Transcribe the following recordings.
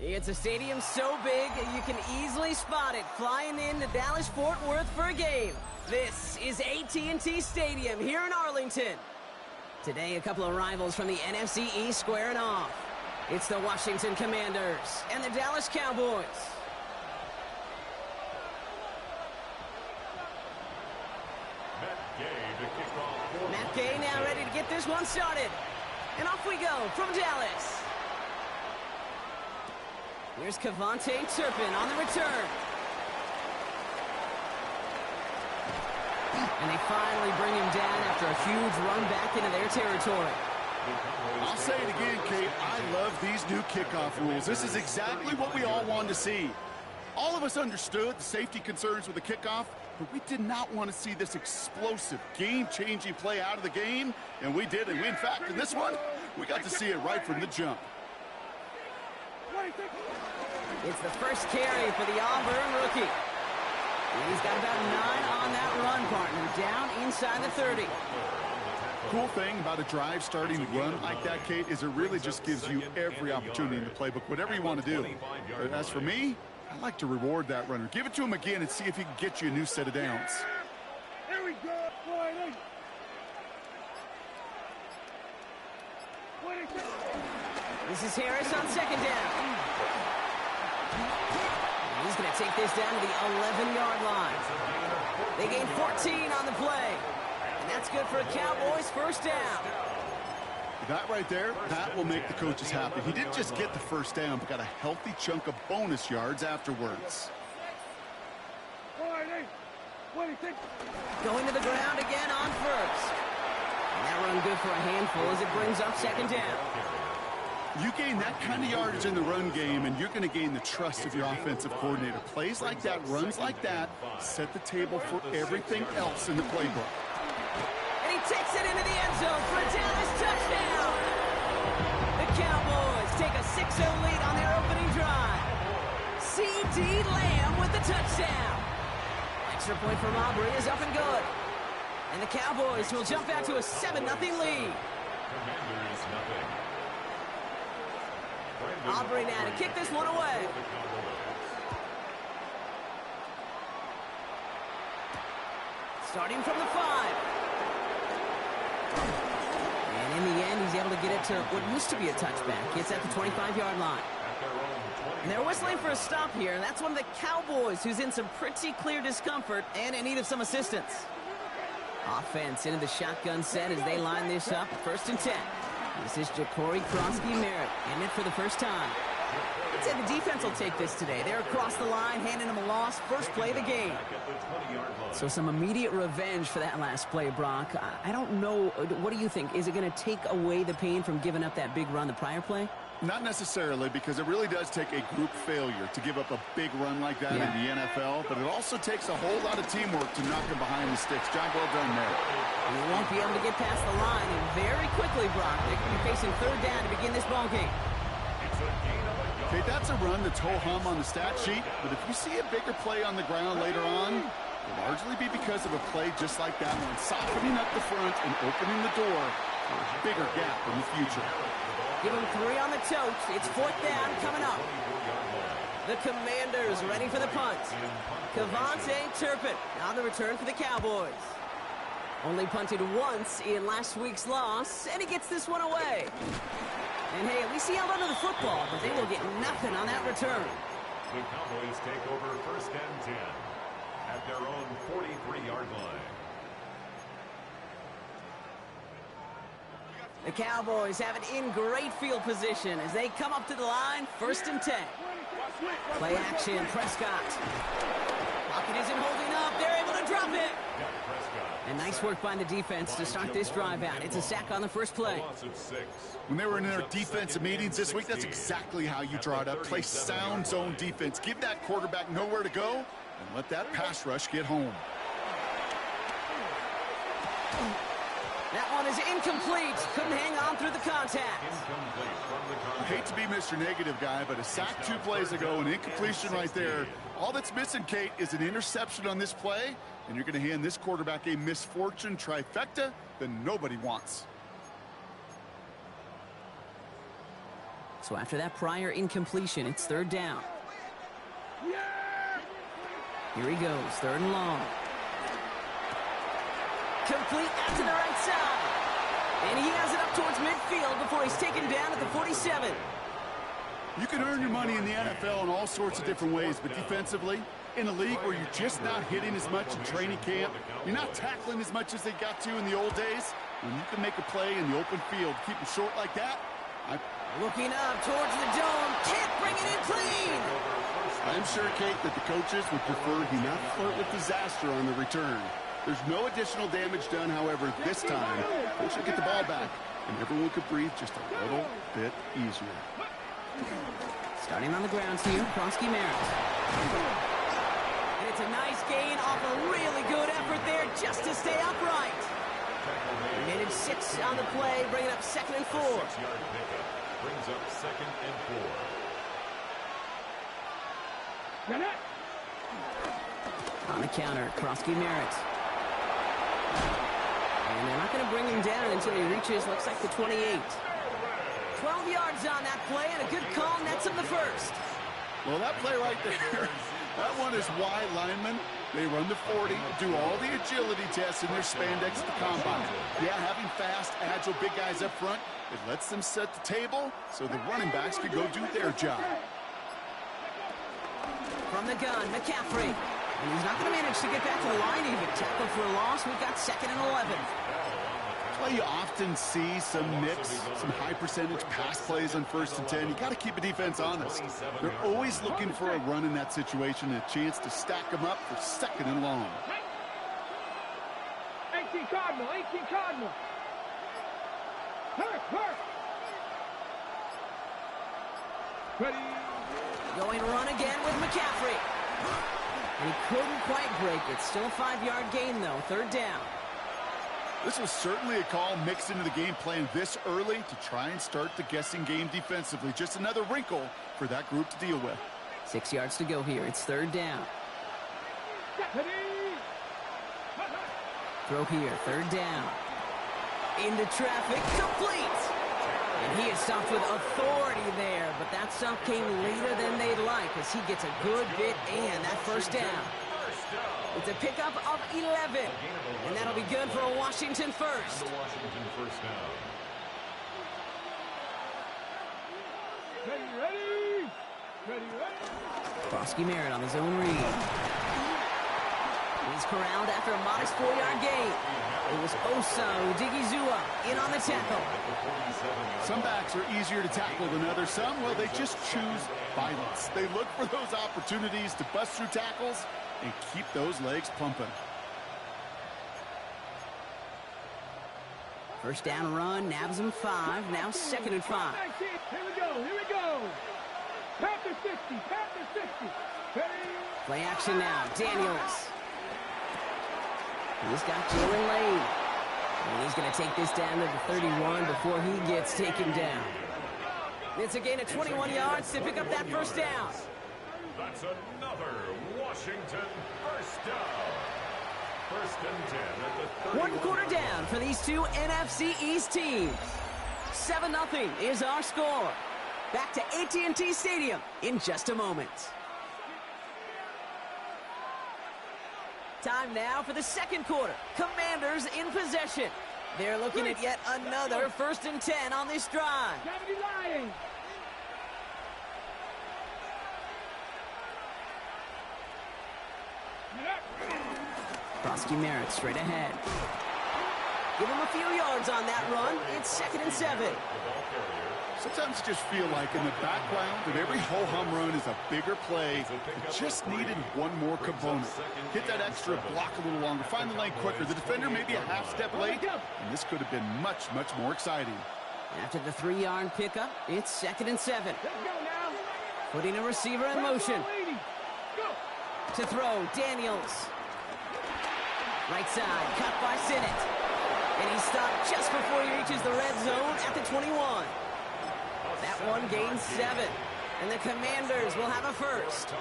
It's a stadium so big you can easily spot it flying into Dallas-Fort Worth for a game. This is AT&T Stadium here in Arlington. Today, a couple of rivals from the NFC East squaring off. It's the Washington Commanders and the Dallas Cowboys. Matt Gay now ready to get this one started. And off we go from Dallas. Here's Kevontae Turpin on the return. And they finally bring him down after a huge run back into their territory. I'll say it again, Kate. I love these new kickoff rules. This is exactly what we all wanted to see. All of us understood the safety concerns with the kickoff, but we did not want to see this explosive, game-changing play out of the game, and we did. And in fact, in this one, we got to see it right from the jump. It's the first carry for the Auburn rookie. And he's got about 9 on that run, partner, down inside the 30. Cool thing about a drive starting to run like that, Kate, is it really just gives you every opportunity in the playbook, whatever you want to do. As for me, I like to reward that runner. Give it to him again and see if he can get you a new set of downs. Here we go. This is Harris on second down. He's going to take this down to the 11-yard line. They gain 14 on the play. And that's good for a Cowboys first down. That right there, that will make the coaches happy. He didn't just get the first down, but got a healthy chunk of bonus yards afterwards. Going to the ground again on first. And that run good for a handful as it brings up second down. You gain that kind of yardage in the run game, and you're going to gain the trust of your offensive coordinator. Plays like that, runs like that, set the table for everything else in the playbook. And he takes it into the end zone for a Dallas touchdown. The Cowboys take a 6-0 lead on their opening drive. C.D. Lamb with the touchdown. Extra point from Aubrey is up and good. And the Cowboys will jump out to a 7-0 lead. Aubrey now to kick this one away. Starting from the 5. And in the end, he's able to get it to what used to be a touchback. It's at the 25-yard line. And they're whistling for a stop here, and that's one of the Cowboys who's in some pretty clear discomfort and in need of some assistance. Offense into the shotgun set as they line this up. 1st and 10. This is Ja'Cory Krosky-Merritt, and it for the first time. I'd say the defense will take this today. They're across the line, handing them a loss. First play of the game. So some immediate revenge for that last play, Brock. I don't know. What do you think? Is it going to take away the pain from giving up that big run the prior play? Not necessarily, because it really does take a group failure to give up a big run like that in the NFL, but it also takes a whole lot of teamwork to knock him behind the sticks. Job well done there. He won't be able to get past the line, and very quickly, Brock, they could be facing 3rd down to begin this ballgame. Okay, that's a run that's ho-hum on the stat sheet, but if you see a bigger play on the ground later on, it'll largely be because of a play just like that one, softening up the front and opening the door for a bigger gap in the future. Give him 3 on the totes. It's 4th down coming up. The Commanders ready for the punt. Kevontae Turpin on the return for the Cowboys. Only punted once in last week's loss, and he gets this one away. And hey, at least he held onto the football, but they will get nothing on that return. The Cowboys take over 1st and 10 at their own 43-yard line. The Cowboys have it in great field position as they come up to the line, 1st and 10. Play action, Prescott. Pocket isn't holding up. They're able to drop it. And nice work by the defense to start this drive out. It's a sack on the first play. When they were in their defensive meetings this week, that's exactly how you draw it up. Play sound zone defense. Give that quarterback nowhere to go and let that pass rush get home. That one is incomplete. Couldn't hang on through the contact. I hate to be Mr. Negative guy, but a sack 2 plays ago, an incompletion right there. All that's missing, Kate, is an interception on this play, and you're going to hand this quarterback a misfortune trifecta that nobody wants. So after that prior incompletion, it's third down. Here he goes, third and long. Complete out to the right side. And he has it up towards midfield before he's taken down at the 47. You can earn your money in the NFL in all sorts of different ways, but defensively, in a league where you're just not hitting as much in training camp, you're not tackling as much as they got to in the old days, when you can make a play in the open field, keep it short like that, looking up towards the dome, can't bring it in clean. I'm sure, Kate, that the coaches would prefer he not flirt with disaster on the return. There's no additional damage done, however, this time, they should get the ball back, and everyone could breathe just a little bit easier. Starting on the grounds here, Krosky Merritt. And it's a nice gain off a really good effort there just to stay upright. Minute 6 on the play, bringing up 2nd and 4. 6-yard pickup brings up 2nd and 4. On the counter, Krosky Merritt. And they're not going to bring him down until he reaches, looks like the 28. 12 yards on that play, and a good call nets him the first. Well, that play right there, that one is wide linemen. They run the 40, do all the agility tests in their spandex at the combine. Yeah, having fast, agile, big guys up front, it lets them set the table so the running backs can go do their job. From the gun, McCaffrey. And he's not going to manage to get back to the line even. Tackle for a loss. We've got 2nd and 11. Well, you often see some mix, some high-percentage pass plays on 1st and 10. You got to keep a defense honest. They're always looking for a run in that situation and a chance to stack them up for 2nd and long. 18 Cardinal, 18 Cardinal. Hurt. Ready. Going run again with McCaffrey. And he couldn't quite break it. Still a 5-yard gain, though. 3rd down. This was certainly a call mixed into the game plan this early to try and start the guessing game defensively. Just another wrinkle for that group to deal with. 6 yards to go here. It's 3rd down. Throw here. 3rd down. Into traffic. Complete. And he is stopped with authority there, but that stop came later than they'd like as he gets a good bit and that 1st down. It's a pickup of 11, and that'll be good for a Washington first. Washington first down. Ready. Krosky Merritt on his own read. He's corralled after a modest 4-yard gain. It was Osa Odigizua in on the tackle. Some backs are easier to tackle than others. Some, well, they just choose violence. They look for those opportunities to bust through tackles and keep those legs pumping. First down run, nabs him 5. Now 2nd and 5. Here we go. Panther 60. Ready. Play action now. Daniels. He's got Jalen Lane. And he's going to take this down to the 31 before he gets taken down. It's a gain of 21 yards to pick up that 1st down. That's another Washington first down. 1st and 10 at the 31. 1 quarter down for these two NFC East teams. 7-0 is our score. Back to AT&T Stadium in just a moment. Time now for the 2nd quarter. Commanders in possession. They're looking at yet another 1st and 10 on this drive. Gravity lying. Krosky Merritt straight ahead. Give him a few yards on that run. It's 2nd and 7. Sometimes you just feel like in the background of every ho-hum run is a bigger play. It just needed one more component. Hit that extra block a little longer. Find the lane quicker. The defender may be a half step late, and this could have been much, much more exciting. After the 3-yard pickup, it's 2nd and 7. Let's go now. Putting a receiver in motion. To throw, Daniels. Right side, cut by Sinnott. And he's stopped just before he reaches the red zone at the 21. That one gains 7. And the Commanders will have a first.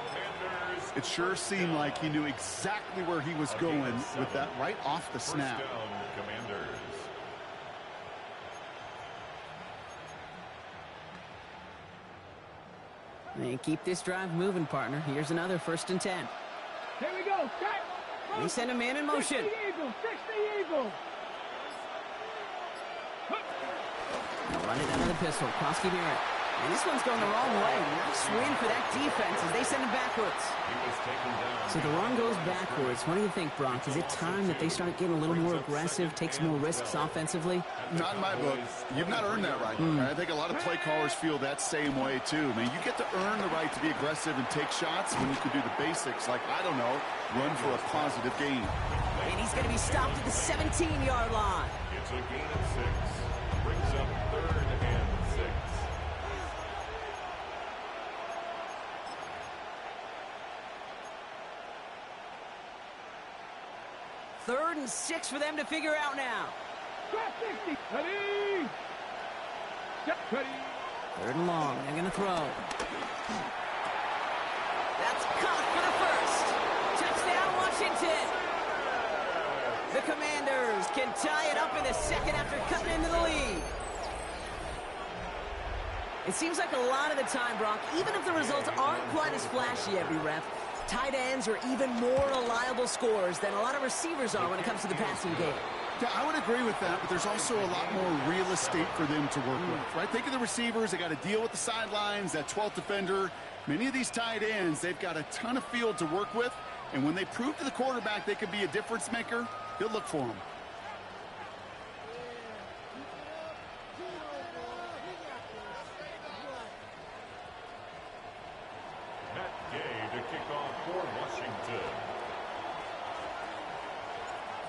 It sure seemed like he knew exactly where he was going with that right off the snap. First down, Commanders. And keep this drive moving, partner. Here's another 1st and 10. Here we go. Cut. They send a man in motion. 60 Eagle. 60 Eagle. Run it under the pistol. Koski near it. And this one's going the wrong way. Nice win for that defense as they send him backwards. So the run goes backwards. What do you think, Brock? Is it time that they start getting a little more aggressive, take some more risks offensively? Not in my book. You've not earned that right. I think a lot of play callers feel that same way, too. I mean, you get to earn the right to be aggressive and take shots when you can do the basics, like, I don't know, run for a positive gain. And he's going to be stopped at the 17-yard line. It's a gain of 6. Brings up 3rd and 6. Third and 6 for them to figure out now. Drop 60. Ready. Ready. 3rd and long. They're going to throw. That's caught for the 1st. Touchdown, Washington. The Commanders can tie it up in the 2nd after cutting into the lead. It seems like a lot of the time, Brock, even if the results aren't quite as flashy every rep, tight ends are even more reliable scorers than a lot of receivers are when it comes to the passing game. Yeah, I would agree with that, but there's also a lot more real estate for them to work with, right? Think of the receivers. They got to deal with the sidelines, that 12th defender. Many of these tight ends, they've got a ton of field to work with, and when they prove to the quarterback they could be a difference maker, he'll look for them.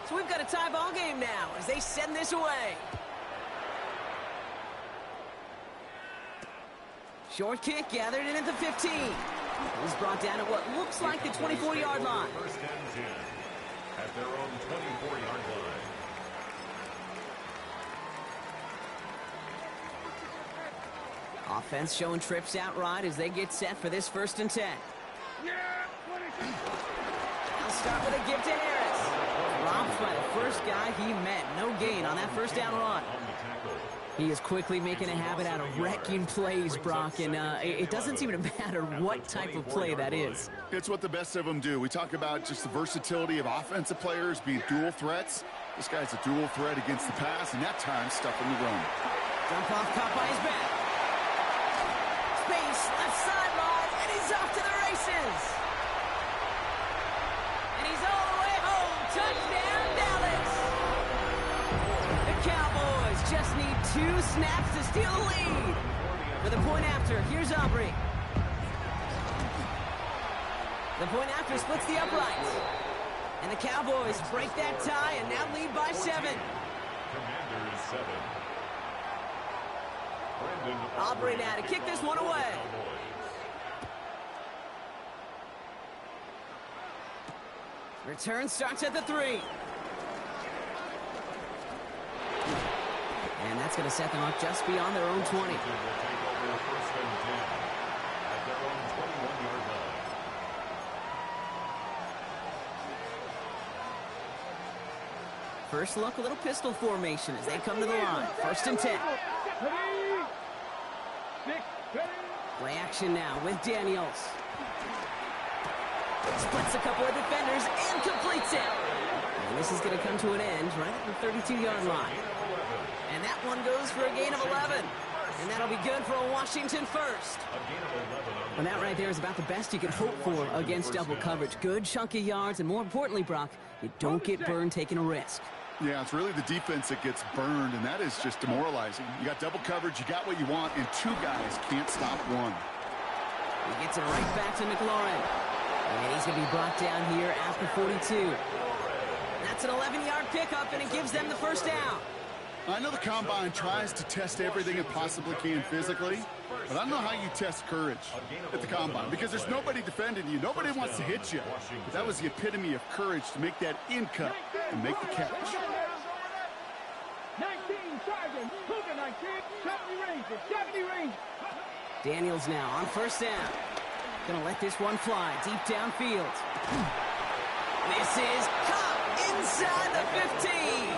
So we've got a tie ball game now as they send this away. Short kick gathered in at the 15. He's brought down at what looks like the 24-yard line. 1st and 10 at their own 24-yard line. Offense showing trips out right as they get set for this 1st and 10. They'll start with a give to Harris. Dropped by the first guy he met. No gain on that 1st down run. He is quickly making a habit out of wrecking plays, Brock, and it doesn't seem to matter what type of play that is. It's what the best of them do. We talk about just the versatility of offensive players being dual threats. This guy's a dual threat against the pass, and that time stuffing the run. Dump off caught by his back. Space, left sideline, and he's off to the races. And he's all the way home. Touchdown, Dallas. The Cowboys just need 2 snaps to steal the lead. For the point after, here's Aubrey. The point after splits the uprights. And the Cowboys break that tie and now lead by 7. Commanders 7. Aubrey now to kick this one away. Return starts at the 3. And that's going to set them up just beyond their own 20. First look, a little pistol formation as they come to the line. 1st and 10. Play action now with Daniels. Splits a couple of defenders and completes it. And this is going to come to an end right at the 32-yard line. And that one goes for a gain of 11. And that'll be good for a Washington 1st. And that right there is about the best you could hope for against double coverage. Good chunky yards, and more importantly, Brock, you don't get burned taking a risk. Yeah, it's really the defense that gets burned, and that is just demoralizing. You got double coverage, you got what you want, and 2 guys can't stop one. He gets it right back to McLaurin. And he's going to be brought down here after 42. That's an 11-yard pickup, and it gives them the 1st down. I know the Combine tries to test everything it possibly can physically, but I don't know how you test courage at the Combine because there's nobody defending you. Nobody wants to hit you. But that was the epitome of courage to make that in cut and make the catch. 19, Sergeant. Cougar 19. 70 Rangers. 70 Rangers. Daniels now on 1st down. Gonna let this one fly deep downfield. This is caught inside the 15.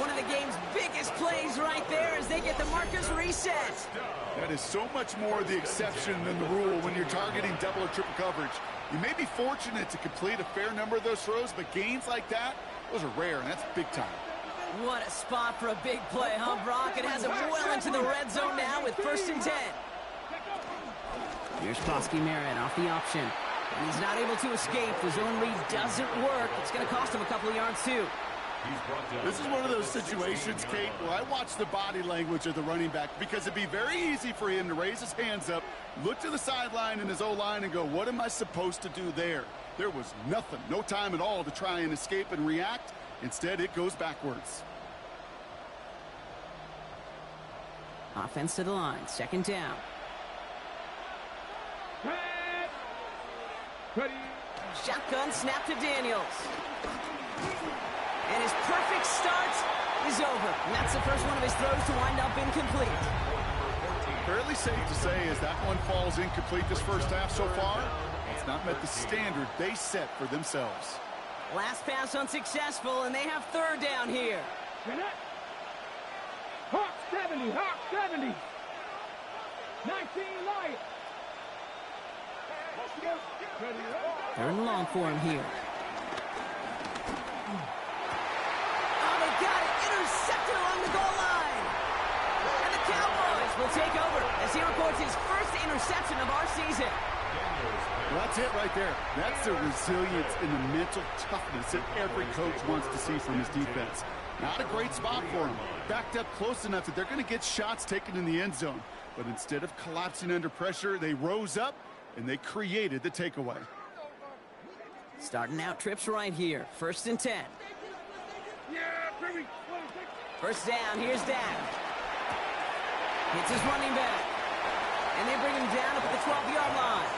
One of the game's biggest plays right there as they get get the markers reset. That is so much more the exception than the rule when you're targeting double or triple coverage. You may be fortunate to complete a fair number of those throws, but gains like that, those are rare, and that's big time. What a spot for a big play, huh, Brock? It has it well into the red zone now with 1st and 10. Here's Koski-Merritt off the option. And he's not able to escape. The zone read doesn't work. It's going to cost him a couple of yards, too. This is one of those situations, Kate, where I watch the body language of the running back because it'd be very easy for him to raise his hands up, look to the sideline in his O-line and go, what am I supposed to do there? There was nothing, no time at all to try and escape and react. Instead, it goes backwards. Offense to the line, 2nd down. Shotgun snap to Daniels. And his perfect start is over. And that's the first one of his throws to wind up incomplete. Fairly safe to say as that one falls incomplete this first half so far, it's not met the standard they set for themselves. Last pass unsuccessful, and they have 3rd down here. Hawk 70, Hawk 70. 19 Lions. 3rd and long for him here. Oh, they got it. Intercepted along the goal line. And the Cowboys will take over as he records his first interception of our season. Well, that's it right there. That's the resilience and the mental toughness that every coach wants to see from his defense. Not a great spot for him. Backed up close enough that they're going to get shots taken in the end zone. But instead of collapsing under pressure, they rose up and they created the takeaway. Starting out trips right here. 1st and 10. First down, here's Dak. Hits his running back. And they bring him down up at the 12-yard line.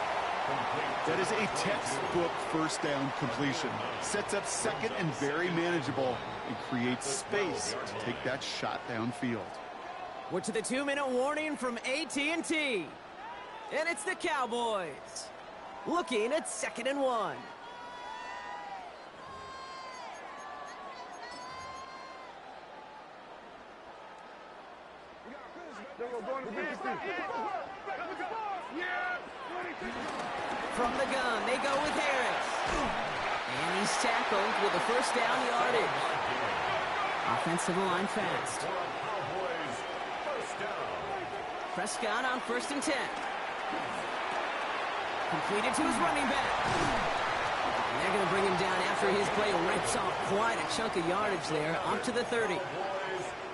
That is a textbook 1st down completion. Sets up 2nd and very manageable and creates space to take that shot downfield. We're to the 2-minute warning from AT&T. And it's the Cowboys. Looking at 2nd and 1. From the gun, they go with Harris. And he's tackled with a 1st down yardage. Offense to the line fast. Prescott on 1st and 10. Completed to his running back. And they're going to bring him down after his play rips off quite a chunk of yardage there, up to the 30.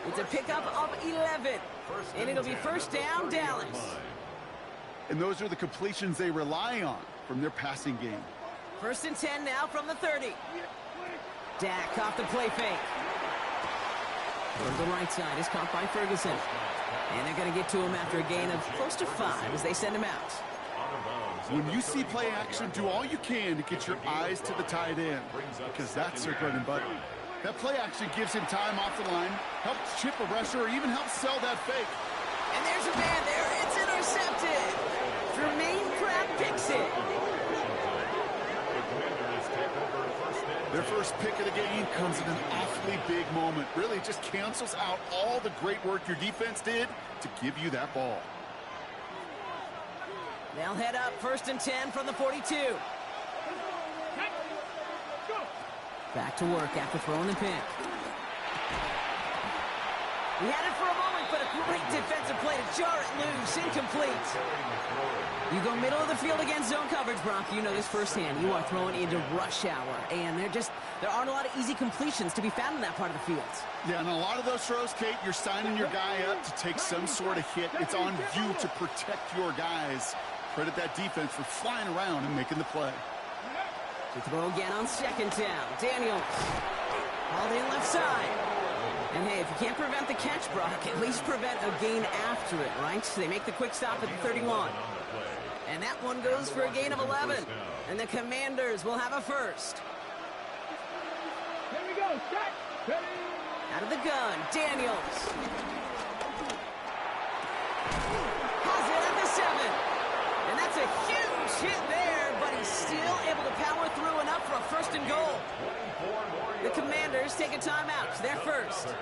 It's a pickup of 11. And it'll be 1st down, Dallas. And those are the completions they rely on from their passing game. 1st and 10 now from the 30. Dak off the play fake. Toward the right side is caught by Ferguson. And they're going to get to him after a gain of close to 5 as they send him out. When you see play action, do all you can to get your eyes to the tight end, because that's their bread and butter. That play action gives him time off the line, helps chip a rusher, or even helps sell that fake. And there's a man there. It's intercepted. Jermaine Pratt picks it. Their first pick of the game comes in an awfully big moment. Really just cancels out all the great work your defense did to give you that ball. They'll head up 1st and 10 from the 42. Back to work after throwing the pick. He had it for a moment, but a great defensive play to jar it loose. Incomplete. You go middle of the field against zone coverage, Brock. You know this firsthand. You are throwing into rush hour, and there aren't a lot of easy completions to be found in that part of the field. Yeah, and a lot of those throws, Kate, you're signing your guy up to take some sort of hit. It's on you to protect your guys. Credit that defense for flying around and making the play. To throw again on 2nd down. Daniels. Hauled in left side. And hey, if you can't prevent the catch, Brock, at least prevent a gain after it, right? So they make the quick stop at the 31. And that one goes for a gain of 11. And the Commanders will have a 1st. Here we go. Set. Out of the gun, Daniels. Has it at the 7. And that's a huge hit there, but he's still able to power through enough for a 1st and goal. The Commanders take a timeout. They're 1st.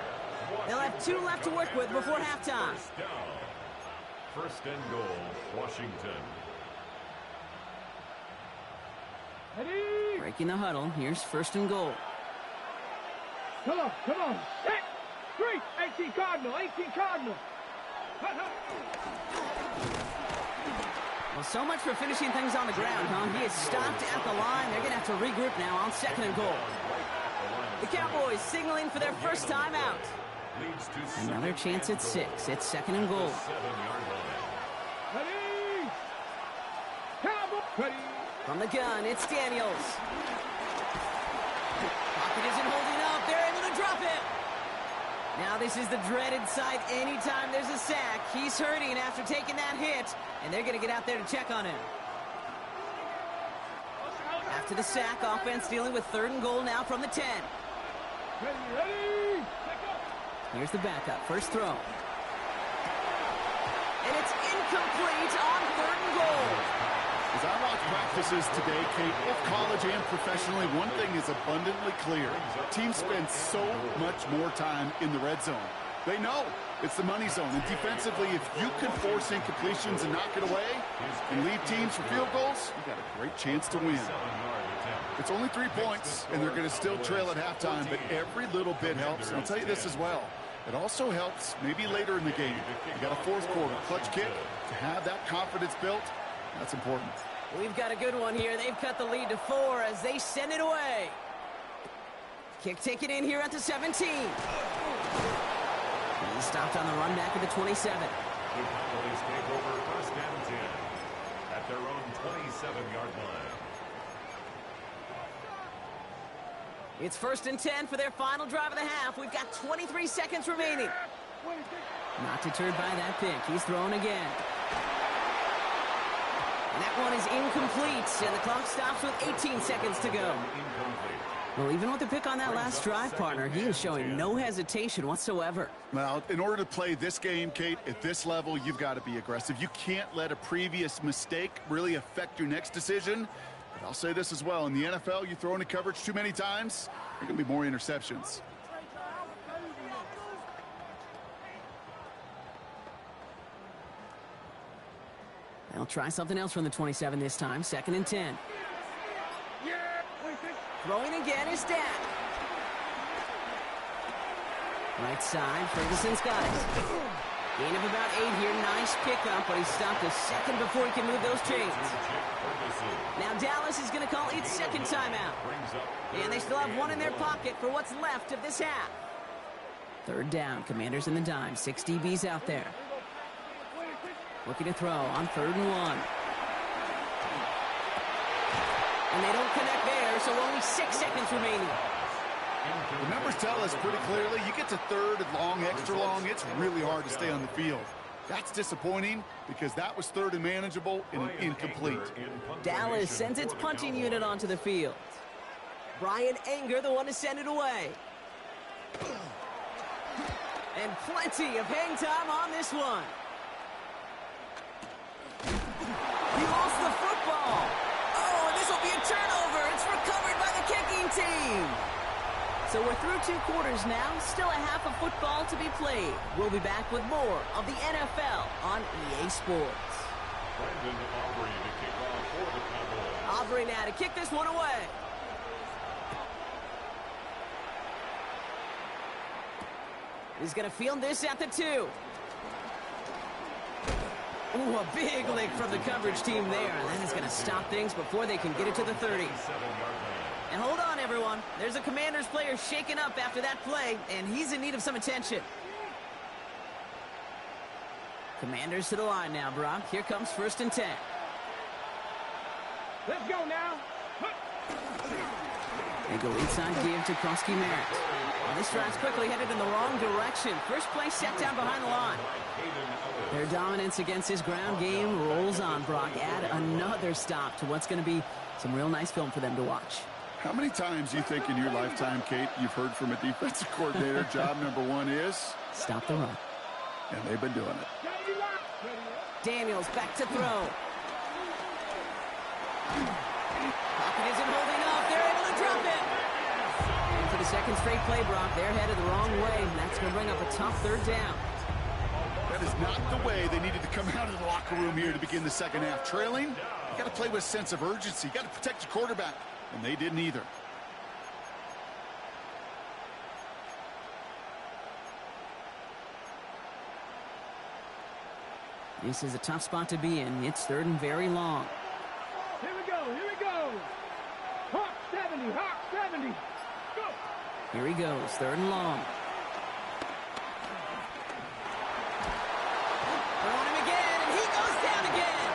They'll have 2 left to work with before halftime. First down. First and goal, Washington. Ready? Breaking the huddle. Here's first and goal. Come on, come on. Set. 3. 18 Cardinal, 18 Cardinal. Well, so much for finishing things on the ground, huh? He is stopped at the line. They're going to have to regroup now on second and goal. The Cowboys signaling for their first time out. Another chance at 6. It's second and goal. Ready? Cowboy. Ready? From the gun, it's Daniels. Pocket isn't holding up. They're able to drop it. Now this is the dreaded sight anytime there's a sack. He's hurting after taking that hit, and they're going to get out there to check on him. After the sack, offense dealing with third and goal now from the 10. Ready, ready. Here's the backup. First throw. And it's incomplete on third and goal. As I watch practices today, Kate, both college and professionally, one thing is abundantly clear. Teams spend so much more time in the red zone. They know it's the money zone. And defensively, if you can force incompletions and knock it away and lead teams for field goals, you got a great chance to win. It's only 3 points, and they're going to still trail at halftime, but every little bit helps. And I'll tell you this as well. It also helps maybe later in the game. You got a fourth quarter clutch kick to have that confidence built. That's important. We've got a good one here. They've cut the lead to 4 as they send it away. Kick taken in here at the 17. He's stopped on the run back at the 27. The Cowboys take over first and 10 at their own 27-yard line. It's first and 10 for their final drive of the half. We've got 23 seconds remaining. Not deterred by that pick. He's throwing again. And that one is incomplete, and the clock stops with 18 seconds to go. Well, even with the pick on that last drive, partner, he is showing no hesitation whatsoever. Well, in order to play this game, Kate, at this level, you've got to be aggressive. You can't let a previous mistake really affect your next decision. But I'll say this as well. In the NFL, you throw into coverage too many times, there are going to be more interceptions. They'll try something else from the 27 this time. Second and 10. Throwing again is Dak. Right side, Ferguson's got it. Gain of about 8 here. Nice pickup, but he stopped a second before he can move those chains. Now Dallas is going to call its second timeout. And they still have one in their pocket for what's left of this half. Third down, Commanders in the dime. 6 DBs out there. Looking to throw on third and 1. And they don't connect there, so only 6 seconds remaining. The numbers tell us pretty clearly, you get to third and long, extra long, it's really hard to stay on the field. That's disappointing because that was third and manageable and an incomplete. Dallas sends its punting unit onto the field. Brian Anger, the one to send it away. And plenty of hang time on this one. He lost the football. Oh, and this will be a turnover. It's recovered by the kicking team. So we're through 2 quarters now. Still a half of football to be played. We'll be back with more of the NFL on EA Sports. Brandon Aubrey to kick off for the Cowboys. Aubrey now to kick this one away. He's going to field this at the 2. Ooh, a big lick from the coverage team there. And that is going to stop things before they can get it to the 30. And hold on, everyone. There's a Commanders player shaken up after that play, and he's in need of some attention. Commanders to the line now, Brock. Here comes first and 10. Let's go now. They go inside give to Krosky Merritt. Well, this drive's quickly headed in the wrong direction. First play set down behind the line. Their dominance against his ground game rolls on, Brock. Add another stop to what's going to be some real nice film for them to watch. How many times do you think in your lifetime, Kate, you've heard from a defensive coordinator, job number 1 is? Stop the run. And they've been doing it. Daniels back to throw. Pocket isn't holding up. They're able to drop it. And for the second straight play, Brock. They're headed the wrong way. That's going to bring up a tough third down. That is not the way they needed to come out of the locker room here to begin the second half. Trailing, you got to play with a sense of urgency. You got to protect your quarterback, and they didn't either. This is a tough spot to be in. It's third and very long. Here we go, here we go. Hawk 70, Hawk 70. Go. Here he goes, third and long. They're on him again, and he goes down again.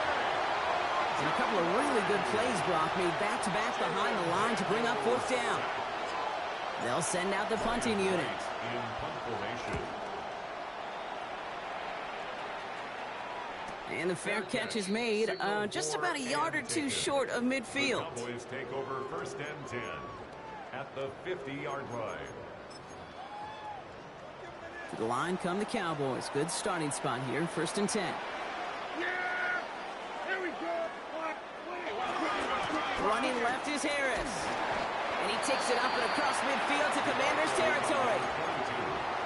And a couple of really good plays, Brock, made back-to-back behind the line to bring up fourth down. They'll send out the punting unit. In punt formation. And the fair catch is made just about a yard or two short of midfield. Cowboys take over first and 10 at the 50-yard line. To the line come the Cowboys. Good starting spot here, first and 10. Yeah! Here we go. Running left is Harris. And he takes it up and across midfield to Commander's territory.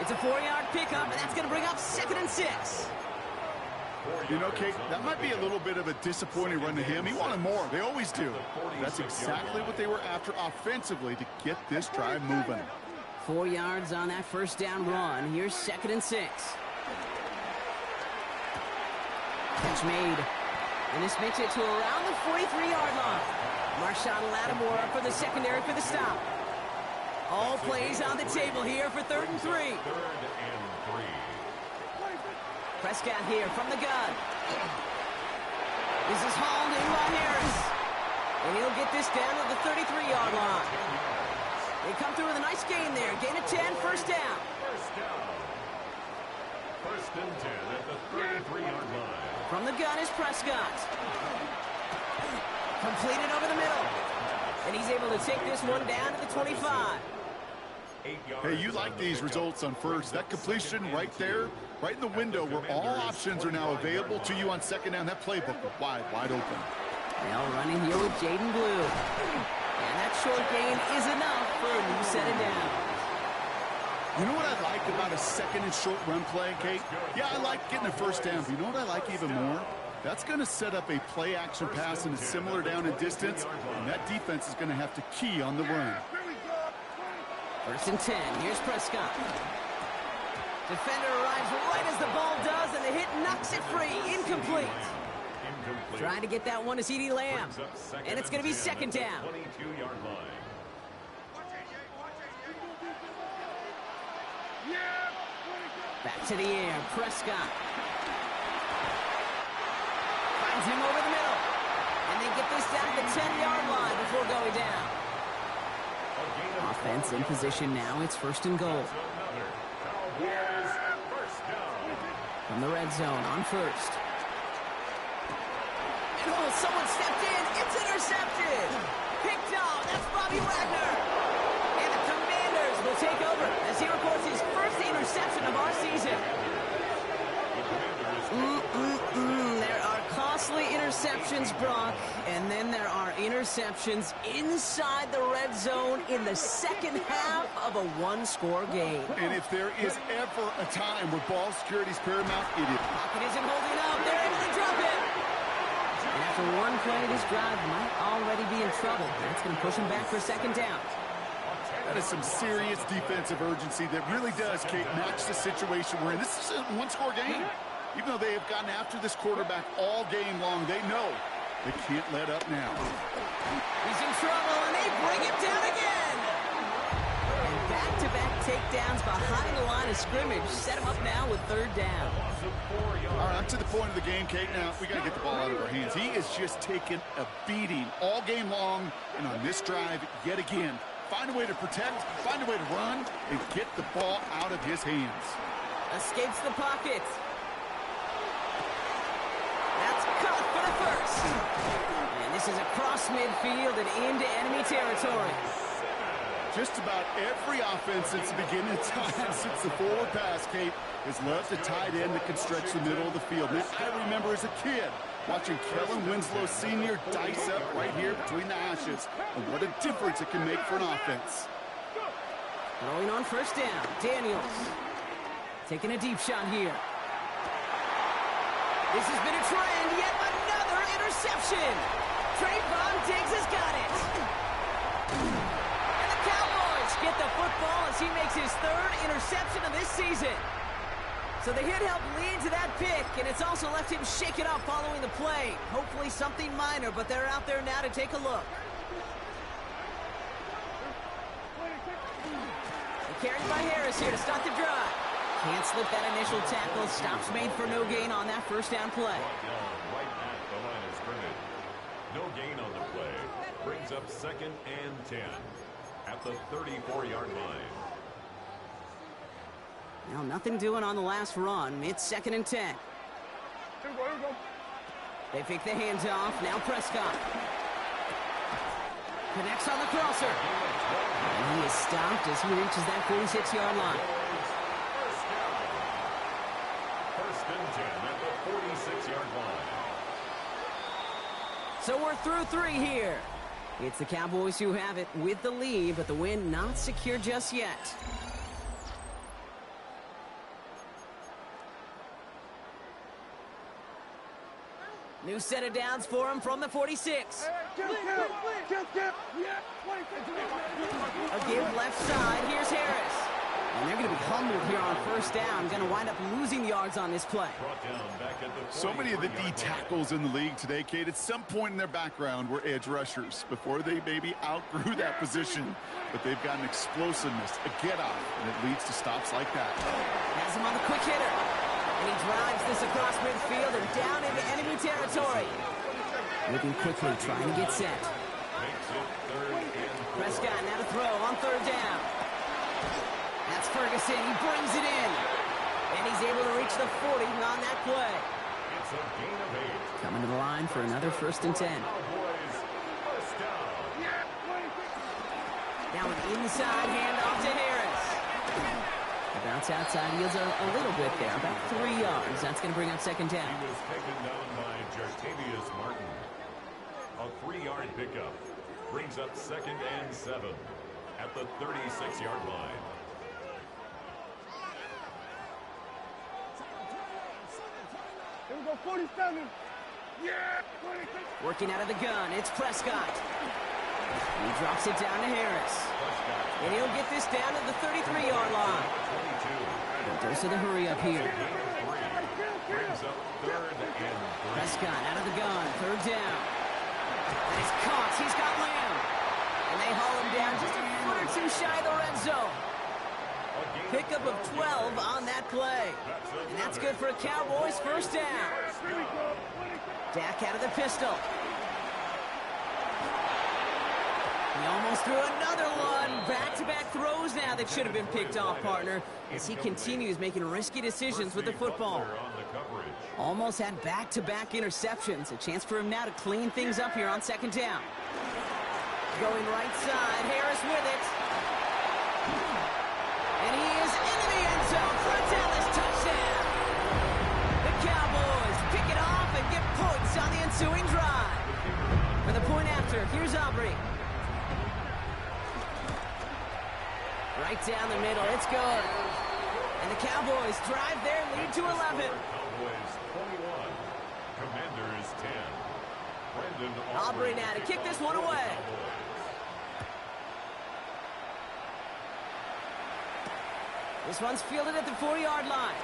It's a 4-yard pickup, and that's going to bring up second and 6. You know, Kate, that might be a little bit of a disappointing run to him. He wanted more. They always do. That's exactly what they were after offensively to get this drive moving. 4 yards on that first down run. Here's second and 6. Catch made. And this makes it to around the 43-yard line. Marshawn Lattimore up for the secondary for the stop. All plays on the table here for third and 3. Third and 3. Prescott here from the gun. This is hauled in by Harris. And he'll get this down to the 33-yard line. They come through with a nice gain there. Gain of 10, first down. First down. First and 10 at the 33-yard line. From the gun is Prescott. Completed over the middle. And he's able to take this one down to the 25. Hey, you like these results on first. That completion right there, right in the window where all options are now available to you on second down. That playbook wide open. Now running here with Jaden Blue. And that short gain is enough for a new set of downs. You know what I like about a second and short run play, Kate? Yeah, I like getting a first down, but you know what I like even more? That's going to set up a play-action pass in a similar down and distance, and that defense is going to have to key on the run. First and 10. Here's Prescott. Defender arrives right as the ball does, and the hit knocks it free. Incomplete. Trying to get that one to CeeDee Lamb. And it's going to be second down. 22-yard line. Back to the air. Prescott. Finds him over the middle. And they get this down to the 10-yard line before going down. Offense in position now. It's first and goal. From the red zone on first. And oh, someone stepped in. It's intercepted. Picked off. That's Bobby Wagner. And the Commanders will take over as he records his first interception of our season. There are costly interceptions, Brock, and then there are interceptions inside the red zone in the second half of a one-score game. And if there is ever a time where ball security is paramount, it is. Pocket isn't holding up. They're able to drop it. And after one play, this drive might already be in trouble. That's going to push him back for second down. That is some serious defensive urgency that really does, Kate, match the situation we're in. This is a one-score game. Even though they have gotten after this quarterback all game long, they know they can't let up now. He's in trouble, and they bring him down again. And back-to-back takedowns behind the line of scrimmage set him up now with third down. All right, I'm to the point of the game, Kate. Now, we got to get the ball out of our hands. He is just taking a beating all game long, and on this drive, yet again, find a way to protect, find a way to run, and get the ball out of his hands. Escapes the pocket. That's caught for the first. And this is across midfield and into enemy territory. Just about every offense since the beginning of time, since the forward pass, Kate, has loved a tight end that can stretch the middle of the field. Man, I remember as a kid watching Kellen Winslow Sr. dice up right here between the hashes, and what a difference it can make for an offense. Throwing on first down. Daniels taking a deep shot here. This has been a trend. Yet another interception. Trayvon Diggs has got it. And the Cowboys get the football as he makes his third interception of this season. So the hit helped lead to that pick, and it's also left him shaken up following the play. Hopefully something minor, but they're out there now to take a look. Carried by Harris here to start the drive. Can't slip that initial tackle. Stops made for no gain on that first down play. Right at the line of scrimmage. No gain on the play. Brings up 2nd and 10 at the 34-yard line. Now nothing doing on the last run. It's 2nd and 10. Here we go. They fake the handoff. Now Prescott. Connects on the crosser. And he is stopped as he reaches that 46-yard line. First and 10 at the 46-yard line. So we're through 3 here. It's the Cowboys who have it with the lead, but the win not secure just yet. New set of downs for him from the 46. A give left side. Here's Harris. And they're going to be humbled here on first down. Going to wind up losing yards on this play. So many of the D tackles in the league today, Kate, at some point in their background were edge rushers before they maybe outgrew that position. But they've got an explosiveness, a get-off, and it leads to stops like that. Has him on the quick hitter. And he drives this across midfield and down into enemy territory. Looking quickly, trying to get set. Prescott now to throw on third down. That's Ferguson. He brings it in. And he's able to reach the 40 on that play. It's a gain of 8. Coming to the line for another 1st and 10. Now an inside handoff to Harris. The bounce outside yields a little bit there, about 3 yards. That's going to bring up 2nd down. He was taken down by Jartavius Martin. A 3-yard pickup brings up 2nd and 7 at the 36-yard line. Here we go, 47. Yeah, 26. Working out of the gun, it's Prescott. He drops it down to Harris. And he'll get this down to the 33-yard line. Dose of the hurry up here. Brings up 3rd and 3. Prescott out of the gun, 3rd down. And he's caught. He's got Lamb. And they haul him down just a foot or 2 shy of the red zone. Pickup of 12 on that play. And that's good for a Cowboys 1st down. Dak out of the pistol. He almost threw another one. Back-to-back throws now that should have been picked off, partner, as he continues making risky decisions with the football. Almost had back-to-back interceptions. A chance for him now to clean things up here on 2nd down. Going right side. Harris with it. And he is into the end zone for a Dallas touchdown. The Cowboys pick it off and get points on the ensuing drive. For the point after, here's Aubrey. Right down the middle, it's good. And the Cowboys drive their lead to 11. Cowboys 21, Commanders 10. Brandon Aubrey now to kick this one away. This one's fielded at the 4-yard line.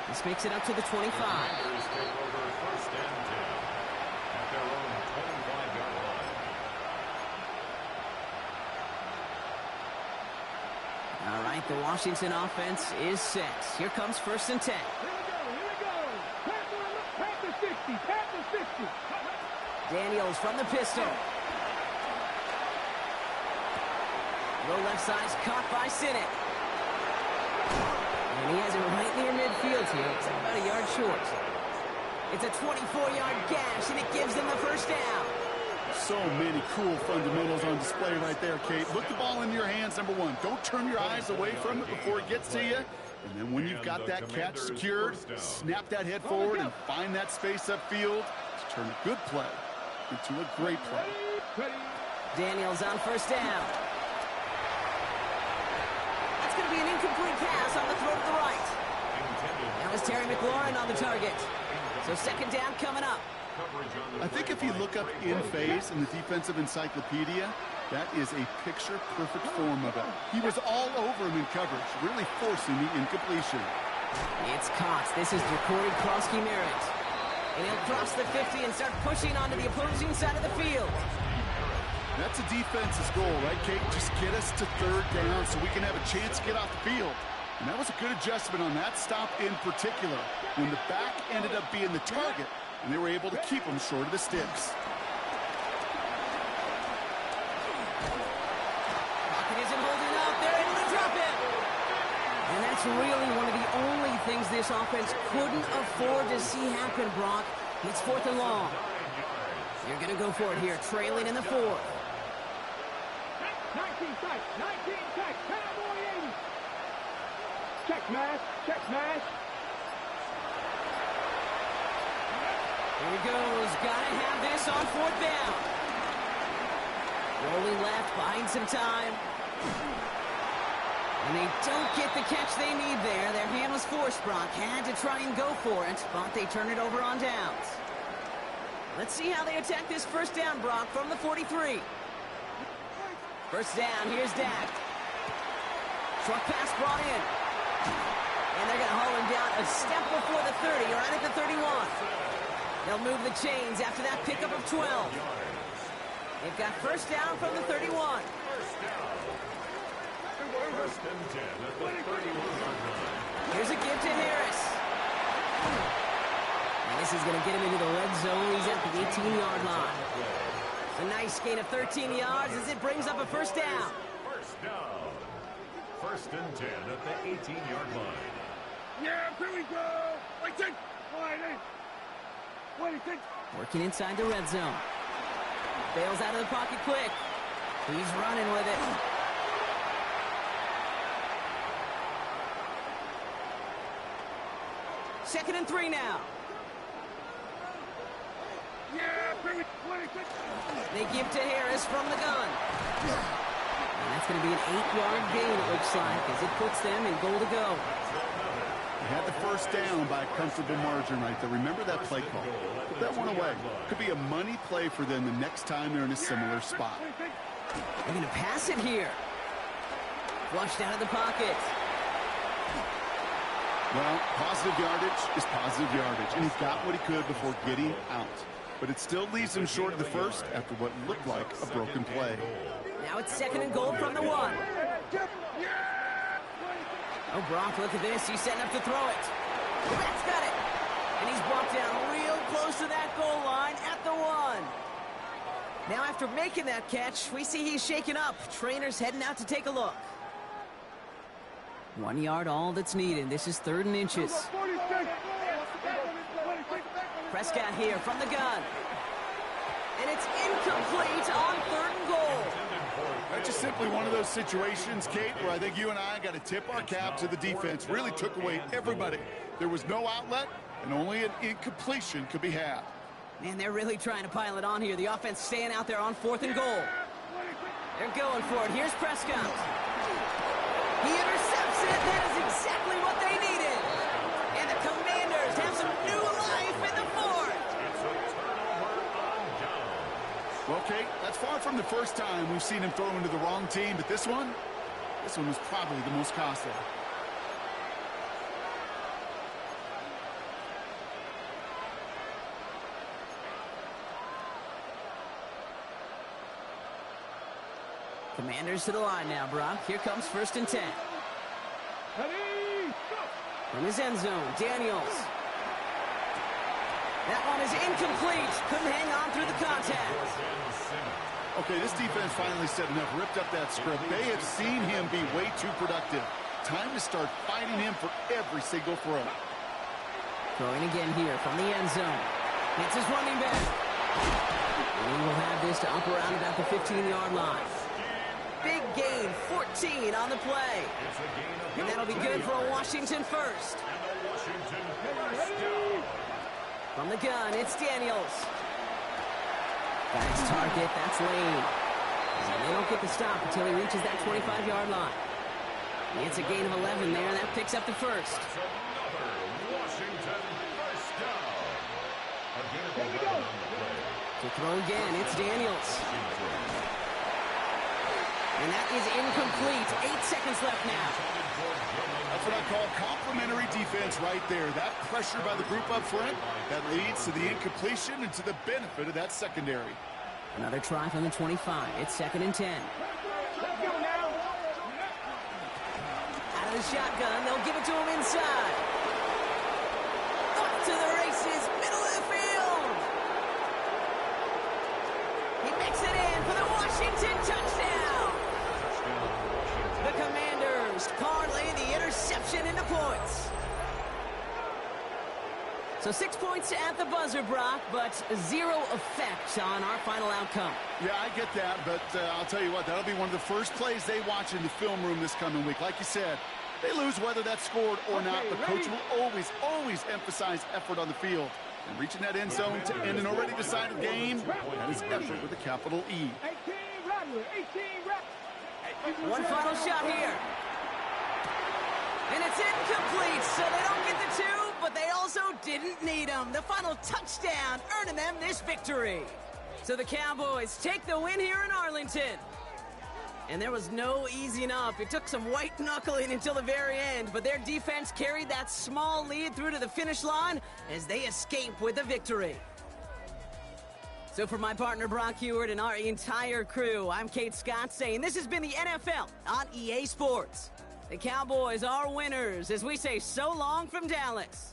This makes it up to the 25. Commanders take over 1st and 10 at their own 25-yard line. All right, the Washington offense is set. Here comes 1st and 10. Here we go. Panther 60, Panther 60. Daniels from the pistol. Low left side's caught by Sinnott. And he has it right near midfield here. It's about a yard short. It's a 24-yard gash, and it gives them the 1st down. So many cool fundamentals on display right there, Kate. Look the ball in your hands, number 1. Don't turn your eyes away from it before it gets to you. And then when you've got that catch secured, snap that head forward and find that space upfield to turn a good play into a great play. Daniels on 1st down. incomplete pass on the throw to the right. That was Terry McLaurin on the target. So second down coming up. I think if you look up in phase in the defensive encyclopedia, that is a picture-perfect form of it. He was all over him in coverage, really forcing the incompletion. It's Cox. This is Jacory Krosky-Merritt. And he'll cross the 50 and start pushing onto the opposing side of the field. That's a defense's goal, right, Kate? Just get us to third down so we can have a chance to get off the field. And that was a good adjustment on that stop in particular, when the back ended up being the target, and they were able to keep him short of the sticks. Pocket isn't holding up. They're able to drop it. And that's really one of the only things this offense couldn't afford to see happen, Brock. It's 4th and long. You're going to go for it here, trailing in the 4th. 19 sacks, 19 sacks, Cowboy 80. Check mash, check mash. Here he goes, gotta have this on 4th down. Rolling left, buying some time. And they don't get the catch they need there. Their hand was forced, Brock. Had to try and go for it, but they turn it over on downs. Let's see how they attack this first down, Brock, from the 43. First down, here's Dak. Short pass brought in. And they're going to haul him down a step before the 30, right at the 31. They'll move the chains after that pickup of 12. They've got first down from the 31. First and 10 at the 31-yard line. Here's a give to Harris. And this is going to get him into the red zone. He's at the 18-yard line. A nice gain of 13 yards as it brings up a first down. First down. First and 10 at the 18-yard line. Yeah, here we go. Wait, Working inside the red zone. Bails out of the pocket quick. He's running with it. Second and 3 now. They give to Harris from the gun. And that's going to be an 8-yard gain, it looks like, as it puts them in goal to go. They had the first down by a comfortable margin right there. Remember that play call. Put that one away. Could be a money play for them the next time they're in a similar spot. They're going to pass it here. Flushed out of the pocket. Well, positive yardage is positive yardage, and he got what he could before getting out. But it still leaves him short of the first after what looked like a broken play. Now it's second and goal from the 1. Oh, Brock, look at this. He's setting up to throw it. That's got it. And he's brought down real close to that goal line at the 1. Now after making that catch, we see he's shaken up. Trainer's heading out to take a look. 1 yard, all that's needed. This is 3rd and inches. Prescott here from the gun. And it's incomplete on 3rd and goal. That's just simply one of those situations, Kate, where I think you and I got to tip our cap to the defense. Really took away everybody. There was no outlet, and only an incompletion could be had. Man, they're really trying to pile it on here. The offense staying out there on 4th and goal. They're going for it. Here's Prescott. He intercepts it. That is exactly what they needed. And the Commanders have some new life in the 4th. It's a turnover on down. Well, Kate, that's far from the first time we've seen him throw into the wrong team, but this one was probably the most costly. Commanders to the line now, Brock. Here comes 1st and 10. From his end zone, Daniels. That one is incomplete. Couldn't hang on through the contact. Okay, this defense finally said enough, ripped up that script. They have seen him be way too productive. Time to start fighting him for every single throw. Throwing again here from the end zone. It's his running back. And he will have this to up around about the 15-yard line. Big gain, 14 on the play. And that'll be good for a Washington first. From the gun, it's Daniels. Got his target, that's Lane. And they don't get the stop until he reaches that 25-yard line. It's a gain of 11 there, and that picks up the first. That's another Washington first down. A gain of 11 on the play. To throw again, it's Daniels. And that is incomplete. 8 seconds left now. That's what I call complimentary defense right there. That pressure by the group up front, that leads to the incompletion and to the benefit of that secondary. Another try from the 25. It's 2nd and 10. Let's go now. Out of the shotgun, they'll give it to him inside. Off to the races, middle of the field. He makes it in for the Washington touchdown. The Commanders parlay the interception into points. So 6 points at the buzzer, Brock, but 0 effect on our final outcome. Yeah, I get that, but I'll tell you what, that'll be one of the first plays they watch in the film room this coming week. Like you said, they lose whether that's scored or not, but Coach will always emphasize effort on the field. And reaching that end zone to end an already decided game, that is effort with a capital E. 18 Rattler, 18 Rattler. One final shot here. And it's incomplete, so they don't get the 2, but they also didn't need them. The final touchdown earning them this victory. So the Cowboys take the win here in Arlington. And there was no easing up. It took some white knuckling until the very end, but their defense carried that small lead through to the finish line as they escape with the victory. So for my partner Brock Heward and our entire crew, I'm Kate Scott saying this has been the NFL on EA Sports. The Cowboys are winners as we say so long from Dallas.